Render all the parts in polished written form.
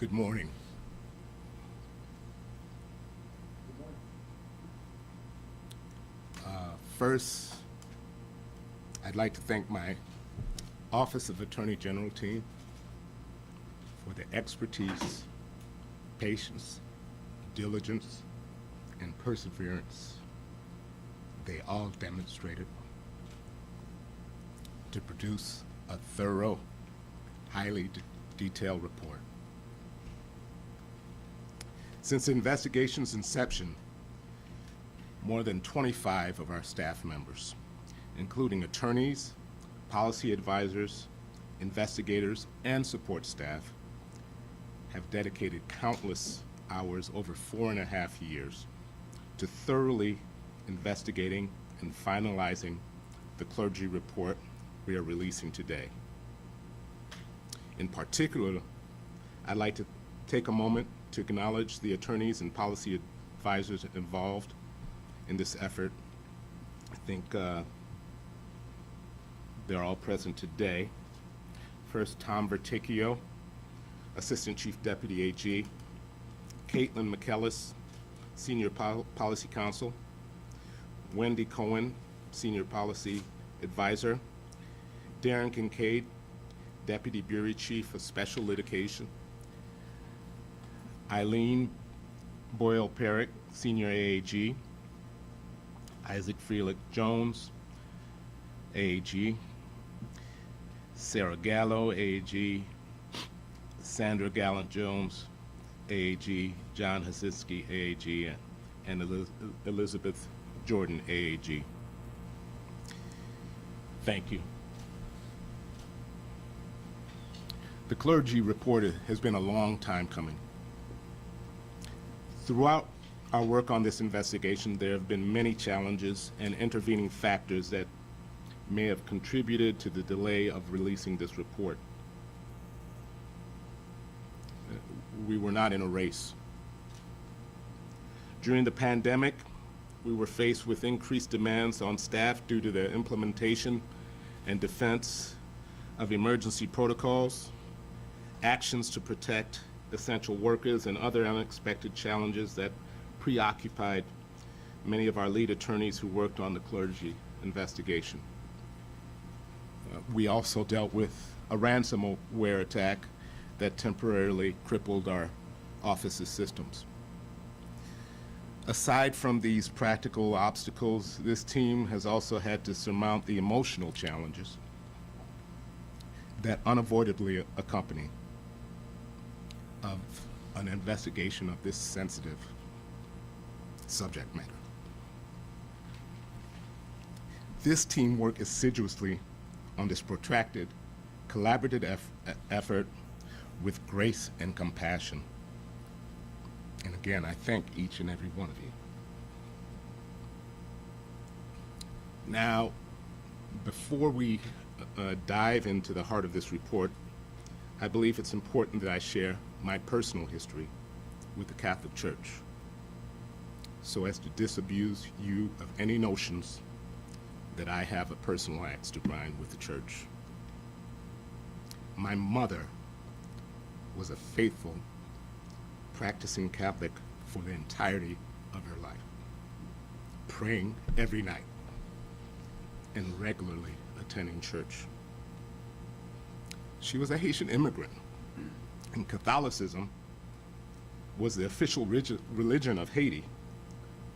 Good morning. First, I'd like to thank my Office of Attorney General team for the expertise, patience, diligence, and perseverance they all demonstrated to produce a thorough, highly detailed report. Since the investigation's inception, more than 25 of our staff members, including attorneys, policy advisors, investigators, and support staff, have dedicated countless hours over 4.5 years to thoroughly investigating and finalizing the clergy report we are releasing today. In particular, I'd like to take a moment to acknowledge the attorneys and policy advisors involved in this effort. I think they're all present today. First, Tom Verticchio, Assistant Chief Deputy AG, Caitlin McKellis, Senior Policy Counsel, Wendy Cohen, Senior Policy Advisor, Darren Kincaid, Deputy Bureau Chief of Special Litigation, Eileen Boyle-Perrick, Senior AAG, Isaac Freelick Jones, AAG, Sarah Gallo, AAG, Sandra Gallant Jones, AAG, John Hasinski, AAG, and Elizabeth Jordan, AAG. Thank you. The clergy report has been a long time coming. Throughout our work on this investigation, there have been many challenges and intervening factors that may have contributed to the delay of releasing this report. We were not in a race. During the pandemic, we were faced with increased demands on staff due to the implementation and defense of emergency protocols, actions to protect essential workers, and other unexpected challenges that preoccupied many of our lead attorneys who worked on the clergy investigation. We also dealt with a ransomware attack that temporarily crippled our office's systems. Aside from these practical obstacles, this team has also had to surmount the emotional challenges that unavoidably accompany of an investigation of this sensitive subject matter. This team worked assiduously on this protracted, collaborative effort with grace and compassion. And again, I thank each and every one of you. Now, before we dive into the heart of this report, I believe it's important that I share my personal history with the Catholic Church so as to disabuse you of any notions that I have a personal axe to grind with the church. My mother was a faithful, practicing Catholic for the entirety of her life, praying every night and regularly attending church. She was a Haitian immigrant, and Catholicism was the official religion of Haiti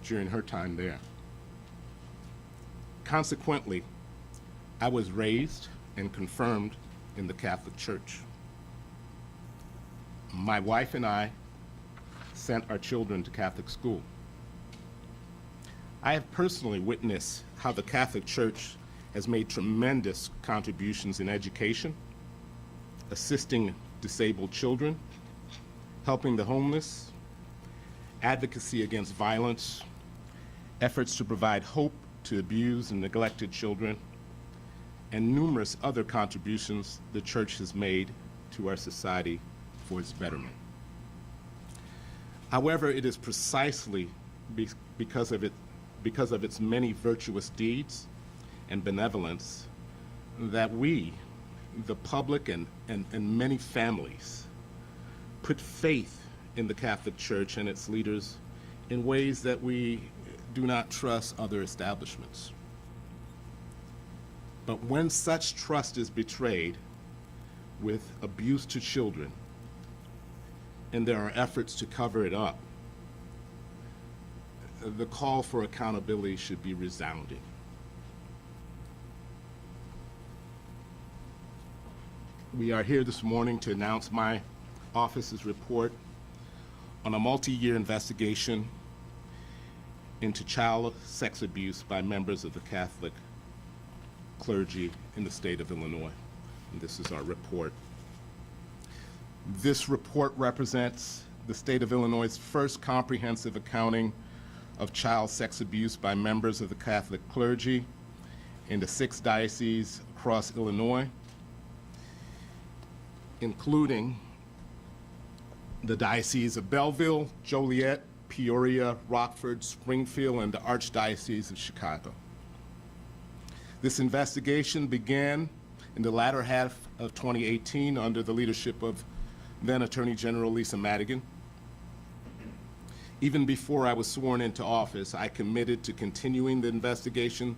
during her time there. Consequently, I was raised and confirmed in the Catholic Church. My wife and I sent our children to Catholic school. I have personally witnessed how the Catholic Church has made tremendous contributions in education, assisting disabled children, helping the homeless, advocacy against violence, efforts to provide hope to abused and neglected children, and numerous other contributions the church has made to our society for its betterment. However, it is precisely because of its many virtuous deeds and benevolence that we, the public and many families, put faith in the Catholic Church and its leaders in ways that we do not trust other establishments. But when such trust is betrayed with abuse to children, and there are efforts to cover it up, the call for accountability should be resounding. We are here this morning to announce my office's report on a multi-year investigation into child sex abuse by members of the Catholic clergy in the state of Illinois. And this is our report. This report represents the state of Illinois' first comprehensive accounting of child sex abuse by members of the Catholic clergy in the 6 dioceses across Illinois, including the Diocese of Belleville, Joliet, Peoria, Rockford, Springfield, and the Archdiocese of Chicago. This investigation began in the latter half of 2018 under the leadership of then Attorney General Lisa Madigan. Even before I was sworn into office, I committed to continuing the investigation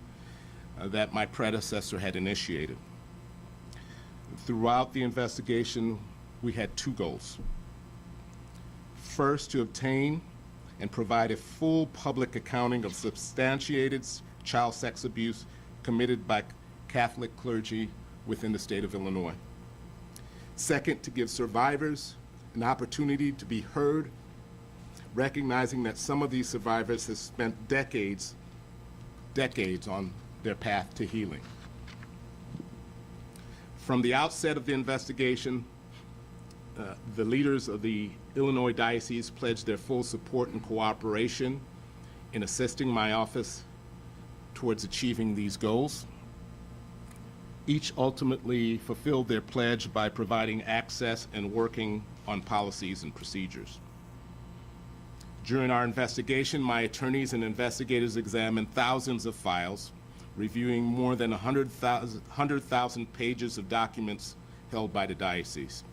that my predecessor had initiated. Throughout the investigation, we had 2 goals. First, to obtain and provide a full public accounting of substantiated child sex abuse committed by Catholic clergy within the state of Illinois. Second, to give survivors an opportunity to be heard, recognizing that some of these survivors have spent decades on their path to healing. From the outset of the investigation, the leaders of the Illinois diocese pledged their full support and cooperation in assisting my office towards achieving these goals. Each ultimately fulfilled their pledge by providing access and working on policies and procedures. During our investigation, my attorneys and investigators examined thousands of files, reviewing more than 100,000 pages of documents held by the diocese.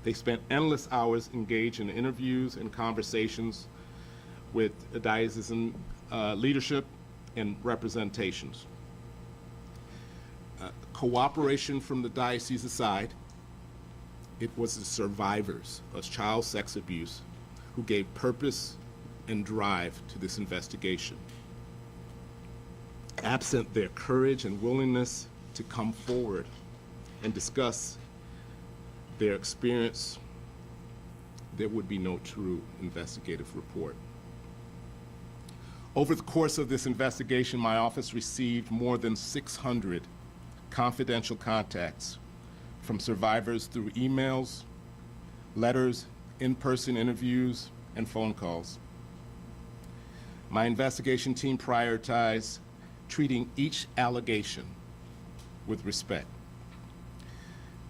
They spent endless hours engaged in interviews and conversations with the diocesan leadership and representations. Cooperation from the diocese aside, it was the survivors of child sex abuse who gave purpose and drive to this investigation. Absent their courage and willingness to come forward and discuss their experience, there would be no true investigative report. Over the course of this investigation, my office received more than 600 confidential contacts from survivors through emails, letters, in-person interviews, and phone calls. My investigation team prioritized treating each allegation with respect.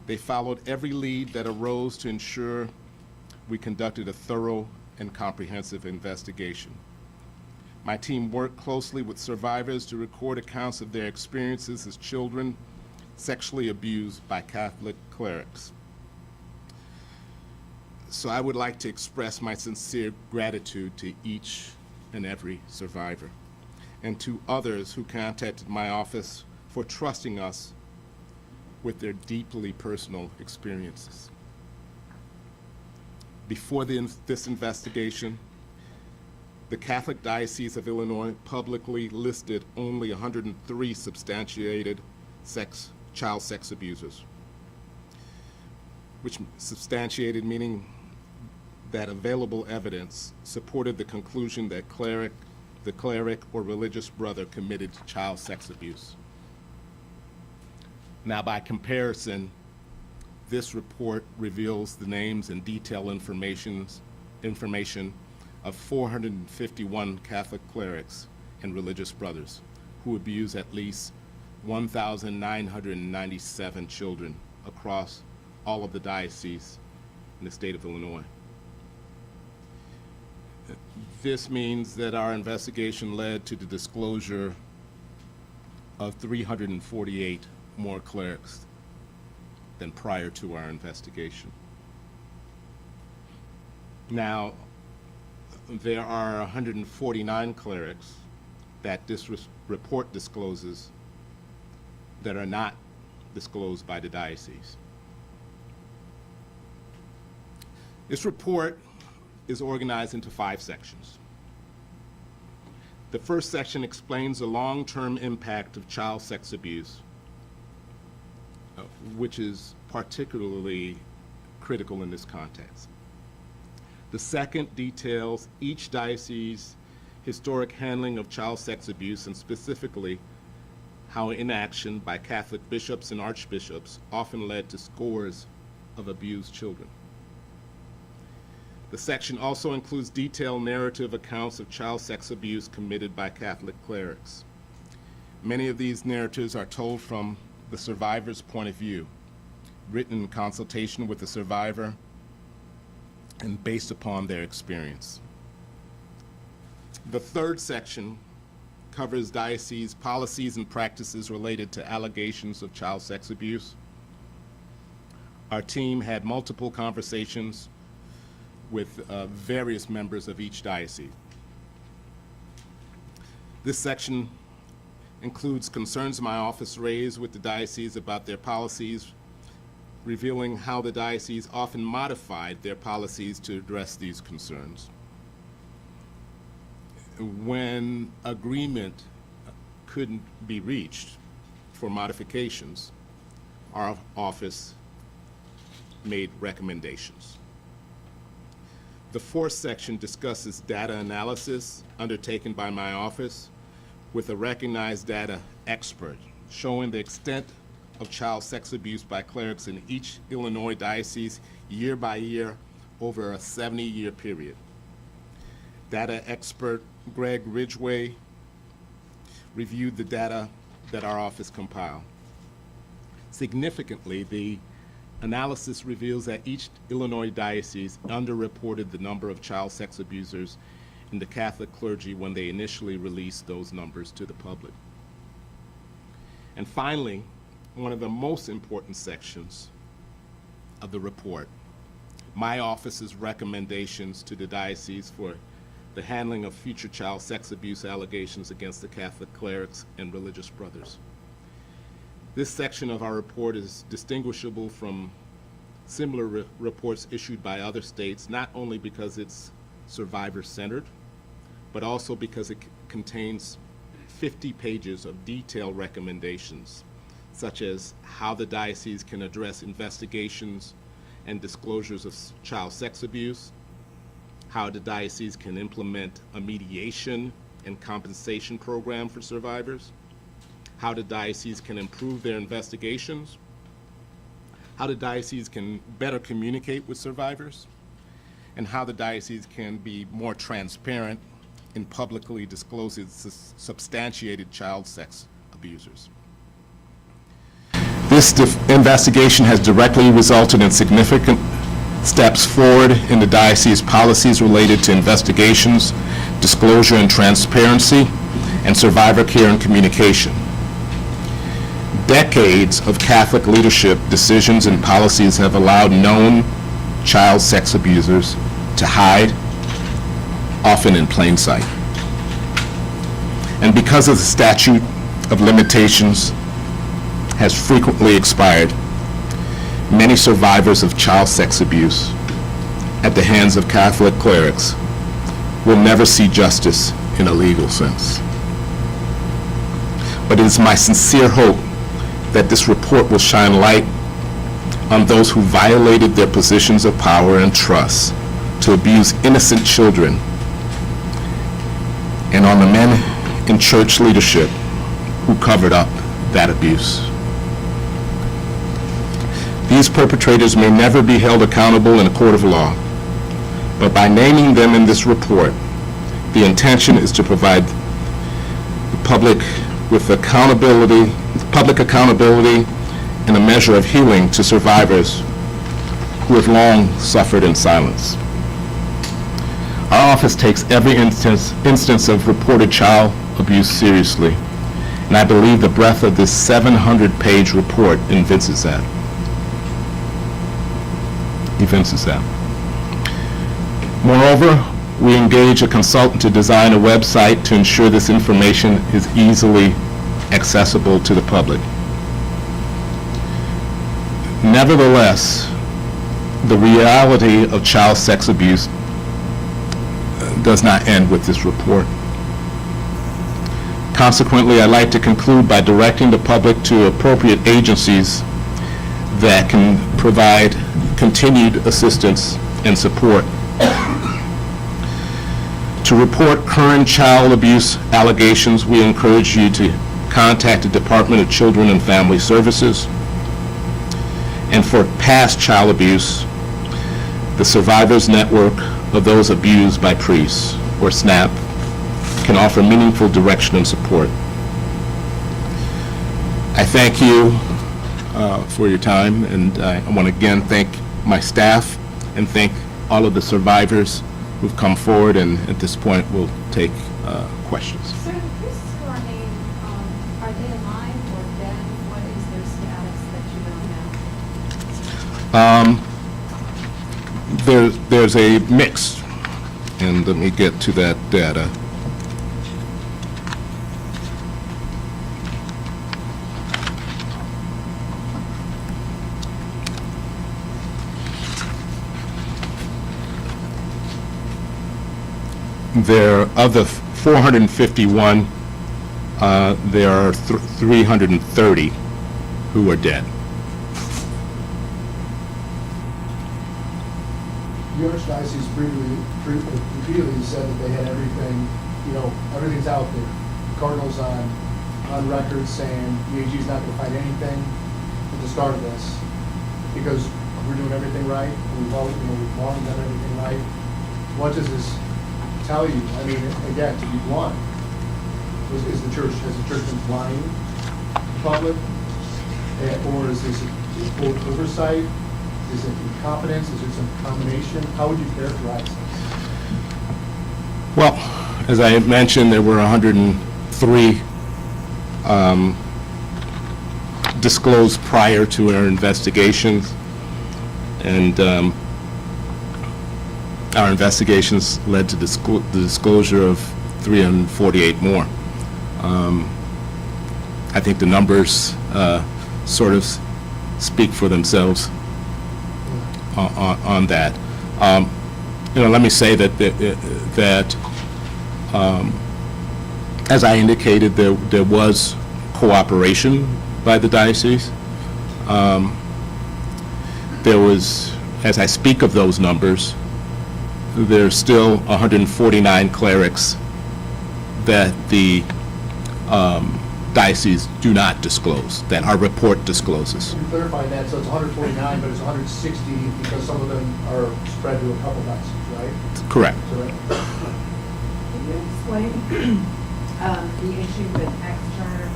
They followed every lead that arose to ensure we conducted a thorough and comprehensive investigation. My team worked closely with survivors to record accounts of their experiences as children sexually abused by Catholic clerics. So I would like to express my sincere gratitude to each and every survivor, and to others who contacted my office for trusting us with their deeply personal experiences. Before this investigation, the Catholic Diocese of Illinois publicly listed only 103 substantiated child sex abusers, which substantiated meaning that available evidence supported the conclusion that the cleric or religious brother committed child sex abuse. Now, by comparison, this report reveals the names and detailed information of 451 Catholic clerics and religious brothers who abuse at least 1,997 children across all of the dioceses in the state of Illinois. This means that our investigation led to the disclosure of 348 more clerics than prior to our investigation. Now, there are 149 clerics that this report discloses that are not disclosed by the diocese. This report is organized into 5 sections. The first section explains the long-term impact of child sex abuse, which is particularly critical in this context. The second details each diocese's historic handling of child sex abuse, and specifically how inaction by Catholic bishops and archbishops often led to scores of abused children. The section also includes detailed narrative accounts of child sex abuse committed by Catholic clerics. Many of these narratives are told from the survivor's point of view, written in consultation with the survivor and based upon their experience. The third section covers diocese policies and practices related to allegations of child sex abuse. Our team had multiple conversations with various members of each diocese. This section includes concerns my office raised with the diocese about their policies, revealing how the diocese often modified their policies to address these concerns. When agreement couldn't be reached for modifications, our office made recommendations. The fourth section discusses data analysis undertaken by my office with a recognized data expert, showing the extent of child sex abuse by clerics in each Illinois diocese year by year over a 70-year period. Data expert Greg Ridgway reviewed the data that our office compiled. Significantly, the analysis reveals that each Illinois diocese underreported the number of child sex abusers in the Catholic clergy when they initially released those numbers to the public. And finally, one of the most important sections of the report, my office's recommendations to the diocese for the handling of future child sex abuse allegations against the Catholic clerics and religious brothers. This section of our report is distinguishable from similar reports issued by other states, not only because it's survivor-centered, but also because it contains 50 pages of detailed recommendations, such as how the diocese can address investigations and disclosures of child sex abuse, how the diocese can implement a mediation and compensation program for survivors, how the diocese can improve their investigations, how the diocese can better communicate with survivors, and how the diocese can be more transparent in publicly disclosing substantiated child sex abusers. This investigation has directly resulted in significant steps forward in the diocese policies related to investigations, disclosure and transparency, and survivor care and communication. Decades of Catholic leadership decisions and policies have allowed known child sex abusers to hide, often in plain sight. And because of the statute of limitations has frequently expired, many survivors of child sex abuse at the hands of Catholic clerics will never see justice in a legal sense. But it is my sincere hope that this report will shine light on those who violated their positions of power and trust to abuse innocent children, and on the men in church leadership who covered up that abuse. These perpetrators may never be held accountable in a court of law, but by naming them in this report, the intention is to provide the public with public accountability and a measure of healing to survivors who have long suffered in silence. Our office takes every instance of reported child abuse seriously, and I believe the breadth of this 700-page report evinces that. Moreover, we engage a consultant to design a website to ensure this information is easily accessible to the public. Nevertheless, the reality of child sex abuse does not end with this report. Consequently, I'd like to conclude by directing the public to appropriate agencies that can provide continued assistance and support. To report current child abuse allegations, we encourage you to contact the Department of Children and Family Services. And for past child abuse, the Survivors Network of Those Abused by Priests, or SNAP, can offer meaningful direction and support. I thank you for your time, and I want to again thank my staff and thank all of the survivors who've come forward, and at this point we'll take questions. Sir, the priests who are named, are they alive or dead? What is their status that you don't know? There's a mix, and let me get to that data. There, of the 451, there are 330 who are dead. The Archdiocese repeatedly said that they had everything, everything's out there. The Cardinal's on record saying the AG is not going to find anything at the start of this because we're doing everything right. We've long done everything right. What does this tell you? I mean, again, to be blunt, has the church been lying to the public? Or is this a full oversight? Is it incompetence? Is it some combination? How would you characterize this? Well, as I mentioned, there were 103 disclosed prior to our investigations, and our investigations led to the disclosure of 348 more. I think the numbers sort of speak for themselves on that. Let me say that as I indicated, there was cooperation by the diocese. There was, as I speak of those numbers, there's still 149 clerics that the diocese do not disclose, that our report discloses. You're clarifying that, so it's 149, but it's 160 because some of them are spread to a couple dioceses, right? Correct. So, Can you explain the issue with external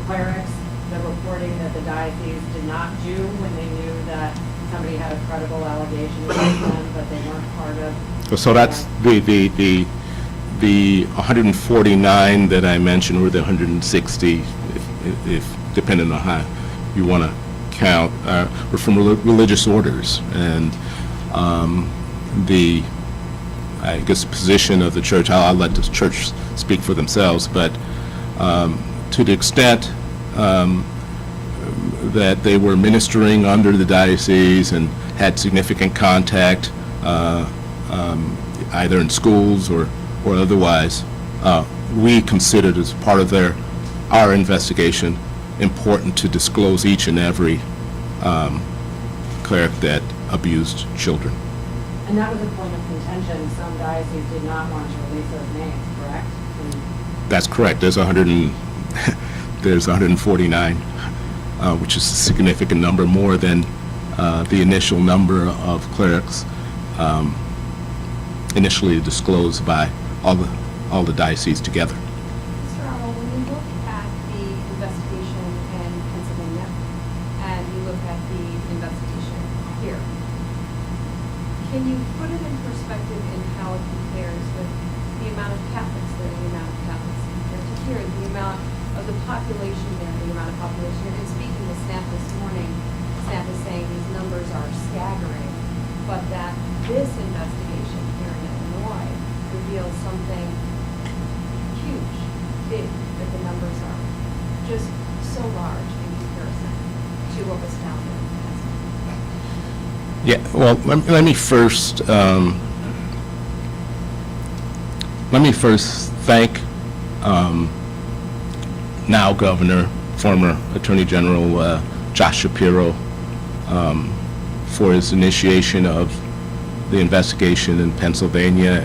clerics, the reporting that the diocese did not do when they knew that somebody had a credible allegation against them, but they weren't part of? So that's the 149 that I mentioned, or the 160, if depending on how you want to count, were from religious orders, and the, I guess, position of the church. I'll let the church speak for themselves, but to the extent that they were ministering under the diocese and had significant contact, either in schools or otherwise, we considered as part of our investigation important to disclose each and every cleric that abused children. And that was a point of contention. Some dioceses did not want to release those names, correct? That's correct. There's 149, which is a significant number, more than the initial number of clerics initially disclosed by all the dioceses together. Mr. Arnold, when you look at the investigation in Pennsylvania and you look at the investigation here, can you put it in perspective in how it compares with the amount of Catholics there, the amount of Catholics compared to here, the amount of the population there, the amount of population here? And speaking with SNAP this morning, SNAP is saying these numbers are staggering, but that this investigation here in something huge, big, that the numbers are just so large in comparison to what was found in Pennsylvania. Yeah, well, let me first thank now Governor, former Attorney General Josh Shapiro for his initiation of the investigation in Pennsylvania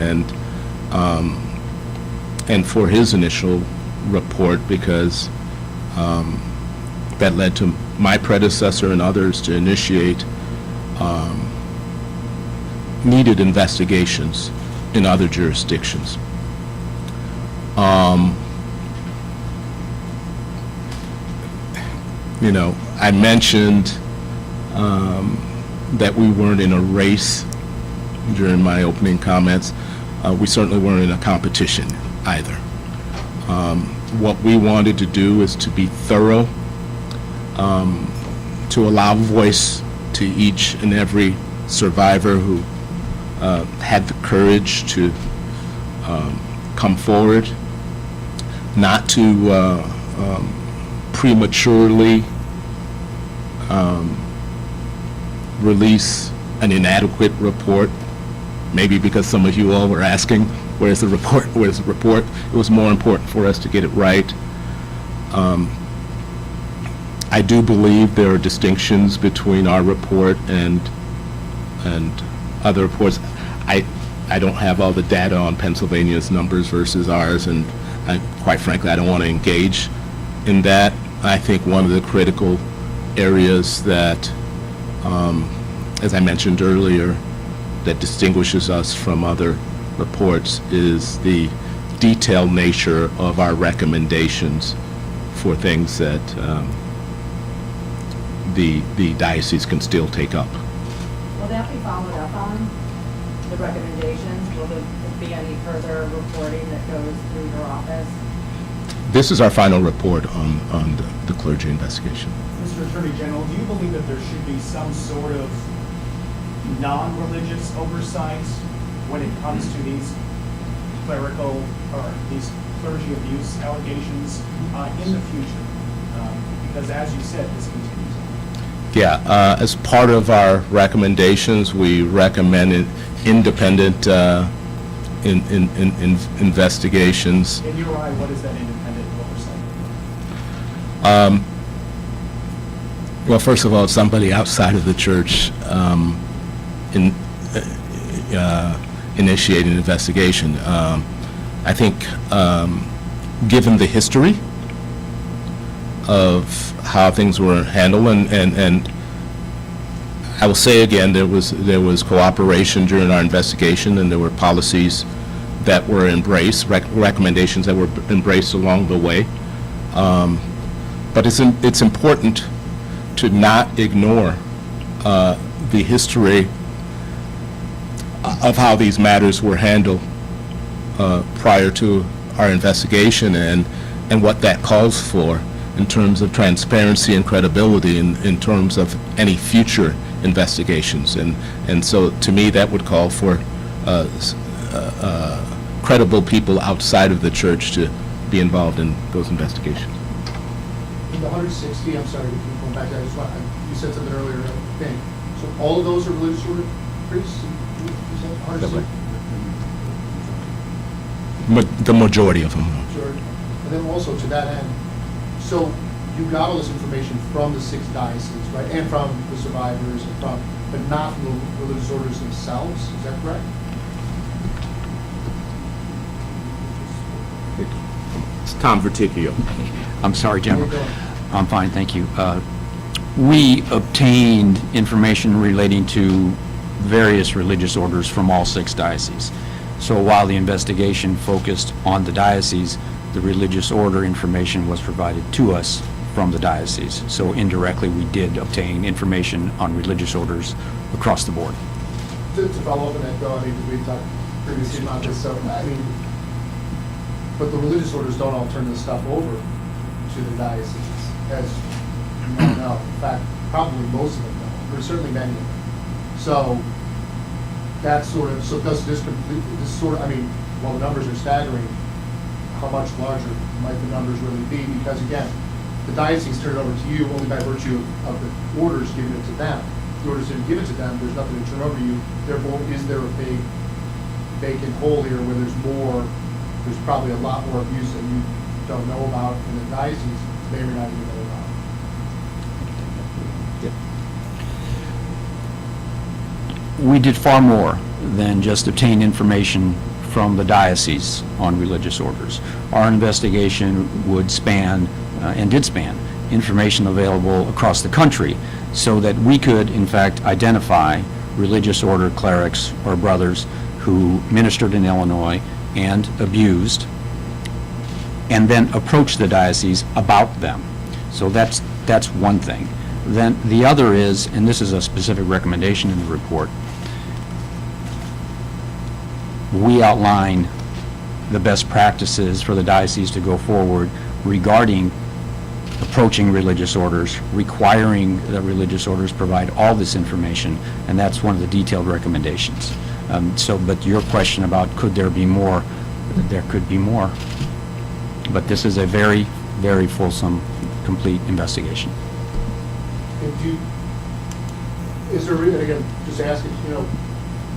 and for his initial report, because that led to my predecessor and others to initiate needed investigations in other jurisdictions. You know, I mentioned that we weren't in a race during my opening comments. We certainly weren't in a competition either. What we wanted to do is to be thorough, to allow voice to each and every survivor who had the courage to come forward, not to prematurely release an inadequate report, maybe because some of you all were asking, where's the report, where's the report? It was more important for us to get it right. I do believe there are distinctions between our report and other reports. I don't have all the data on Pennsylvania's numbers versus ours, and quite frankly, I don't want to engage in that. I think one of the critical areas that, as I mentioned earlier, that distinguishes us from other reports is the detailed nature of our recommendations for things that the diocese can still take up. Will that be followed up on, the recommendations? Will there be any further reporting that goes through your office? This is our final report on the clergy investigation. Mr. Attorney General, do you believe that there should be some sort of non-religious oversight when it comes to these clerical or these clergy abuse allegations in the future? Because as you said, this continues on. Yeah, as part of our recommendations, we recommended independent investigations. In your eye, what is that independent oversight? Well, first of all, it's somebody outside of the church initiating an investigation. I think, given the history of how things were handled, and I will say again, there was cooperation during our investigation, and there were policies that were embraced, recommendations that were embraced along the way. But it's important to not ignore the history of how these matters were handled prior to our investigation, and what that calls for in terms of transparency and credibility in terms of any future investigations. And so to me, that would call for credible people outside of the church to be involved in those investigations. In the 160, I'm sorry to keep going back to that, you said something earlier, I think. So all of those are religious order priests? You said 160? The majority of them. Sure. And then also to that end, so you got all this information from the 6 dioceses, right? And from the survivors, but not from the religious orders themselves, is that correct? It's Tom Verticchio. I'm sorry, General. How you doing? I'm fine, thank you. We obtained information relating to various religious orders from all 6 dioceses. So while the investigation focused on the diocese, the religious order information was provided to us from the diocese. So indirectly, we did obtain information on religious orders across the board. To follow up on that though, I mean, we talked previously about this, so, I mean, but the religious orders don't all turn this stuff over to the dioceses, as you all know. In fact, probably most of them don't, or certainly many of them. So, that's sort of, so does this completely, this sort of, I mean, while the numbers are staggering, how much larger might the numbers really be? Because again, the diocese turned it over to you only by virtue of the orders giving it to them. The orders didn't give it to them, there's nothing to turn over to you. Therefore, is there a big vacant hole here where there's probably a lot more abuse that you don't know about and the diocese may or may not even know about? We did far more than just obtain information from the diocese on religious orders. Our investigation would span, and did span, information available across the country so that we could, in fact, identify religious order clerics or brothers who ministered in Illinois and abused, and then approach the diocese about them. So that's one thing. Then the other is, and this is a specific recommendation in the report, we outline the best practices for the diocese to go forward regarding approaching religious orders, requiring that religious orders provide all this information, and that's one of the detailed recommendations. But your question about could there be more, there could be more. But this is a very, very fulsome, complete investigation. Is there, and again, just asking,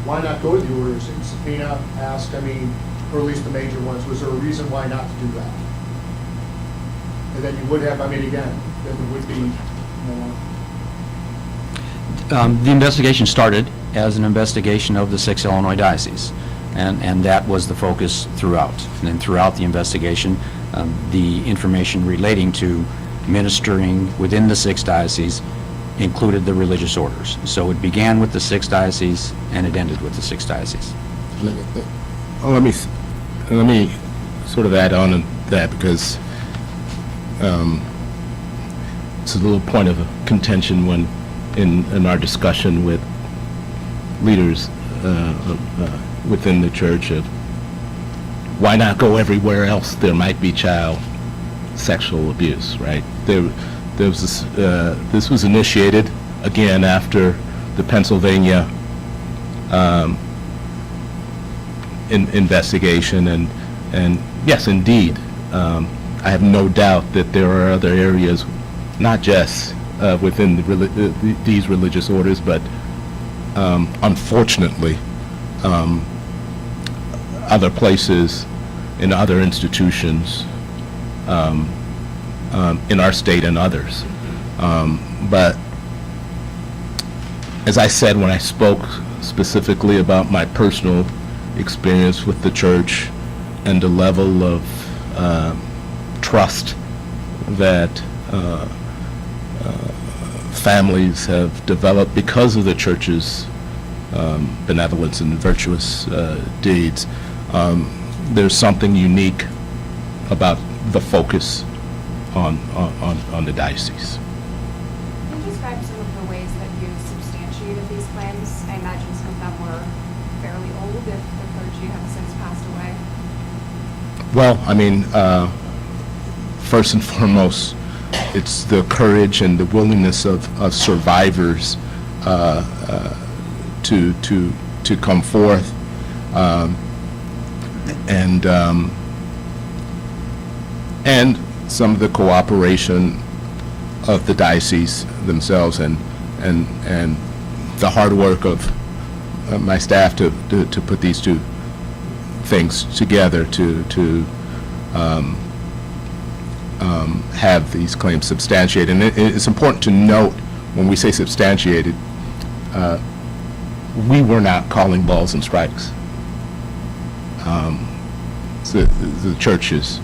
why not go to the orders, subpoena, ask, or at least the major ones, was there a reason why not to do that? And then you would have, again, that there would be more. The investigation started as an investigation of the 6 Illinois dioceses, and that was the focus throughout. And then throughout the investigation, the information relating to ministering within the 6 dioceses included the religious orders. So it began with the 6 dioceses and it ended with the 6 dioceses. Let me sort of add on to that, because it's a little point of contention when in our discussion with leaders within the church of why not go everywhere else there might be child sexual abuse, right? There was this was initiated again after the Pennsylvania investigation, and yes, indeed, I have no doubt that there are other areas, not just within these religious orders, but unfortunately, other places in other institutions in our state and others. But as I said when I spoke specifically about my personal experience with the church and the level of trust that families have developed because of the church's benevolence and virtuous deeds, there's something unique about the focus on the diocese. Can you describe some of the ways that you substantiated these claims? I imagine some of them were fairly old if the clergy have since passed away. Well, first and foremost, it's the courage and the willingness of survivors to come forth and some of the cooperation of the diocese themselves and the hard work of my staff to put these two things together to have these claims substantiated. And it's important to note when we say substantiated, we were not calling balls and strikes. So the church is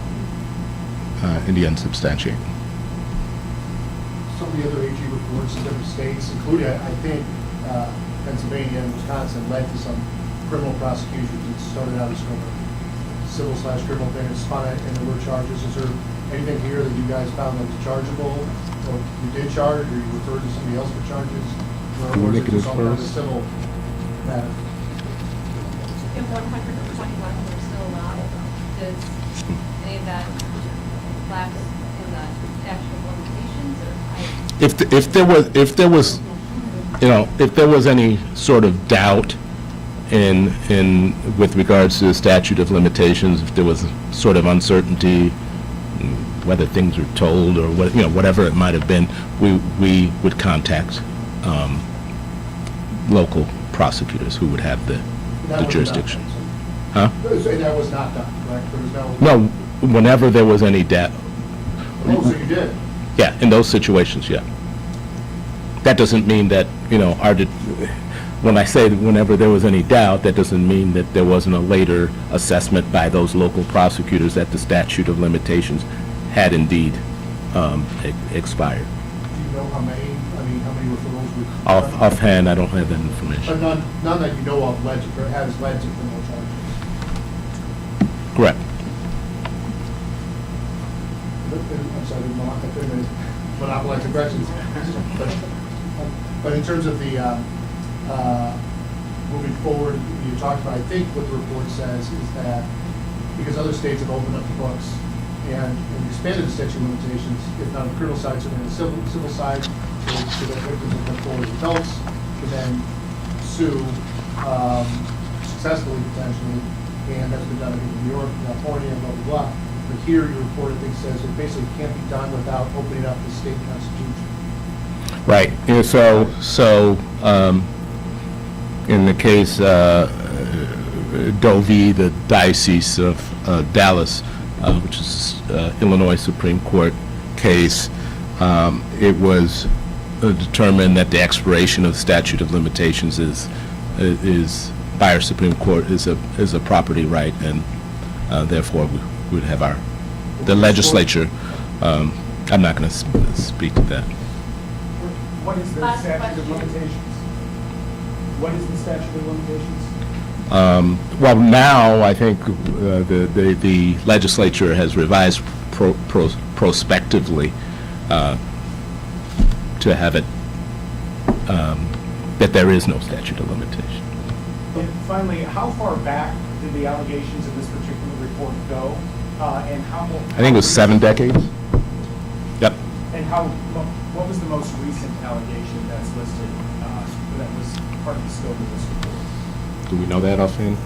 in the end substantiated. Some of the other AG reports in different states, including, I think, Pennsylvania and Wisconsin, led to some criminal prosecutions. It started out as kind of a civil/criminal thing, it spun out, and there were charges. Is there anything here that you guys found that was chargeable, or you did charge, or you referred to somebody else for charges? Or was it just all kind of a civil matter? If 121 are still allowed, does any of that lapse in the statute of limitations, or? If there was any sort of doubt with regards to the statute of limitations, if there was sort of uncertainty, whether things were told or what, whatever it might have been, we would contact local prosecutors who would have the That was not jurisdiction. done, Huh? so- That was not done, correct? There was no... No, whenever there was any doubt, Oh, so you did? yeah, in those situations, yeah. That doesn't mean that, when I say that whenever there was any doubt, that doesn't mean that there wasn't a later assessment by those local prosecutors that the statute of limitations had indeed expired. Do you know how many referrals we... Offhand, I don't have that But information. none that you know of has led to criminal charges? Correct. I'm sorry, I couldn't monopolize the questions. But in terms of the, moving forward, you talked about, I think what the report says is that because other states have opened up the books and expanded the statute of limitations, if not on the criminal side, so on the civil side, so that victims will come forward as adults, can then sue successfully potentially, and that's been done in New York, California, blah, blah, blah. But here, your report, I think, says it basically can't be done without opening up the state constitution. Right, and in the case Doe v. the Diocese of Dallas, which is Illinois Supreme Court case, it was determined that the expiration of the statute of limitations is by our Supreme Court is a property right, and therefore we would have the legislature. I'm not going to speak to that. What is the Last statute of question. limitations? What is the statute of limitations? Well, now, I think the legislature has revised prospectively to have it, that there is no statute of limitation. And finally, how far back did the allegations in this particular report go? And how... I think it was 7 decades? Yep. And what was the most recent allegation that's listed, that was part of the scope of this report? Do we know that offhand?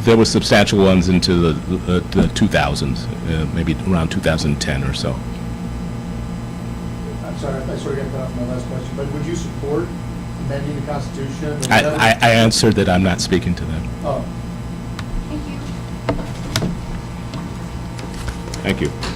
There were substantial ones into the 2000s, maybe around 2010 or so. I'm sorry, I sort of got cut off my last question, but would you support amending the Constitution? or I whatever? I answered that I'm not speaking to them. Oh, Thank you. Thank you.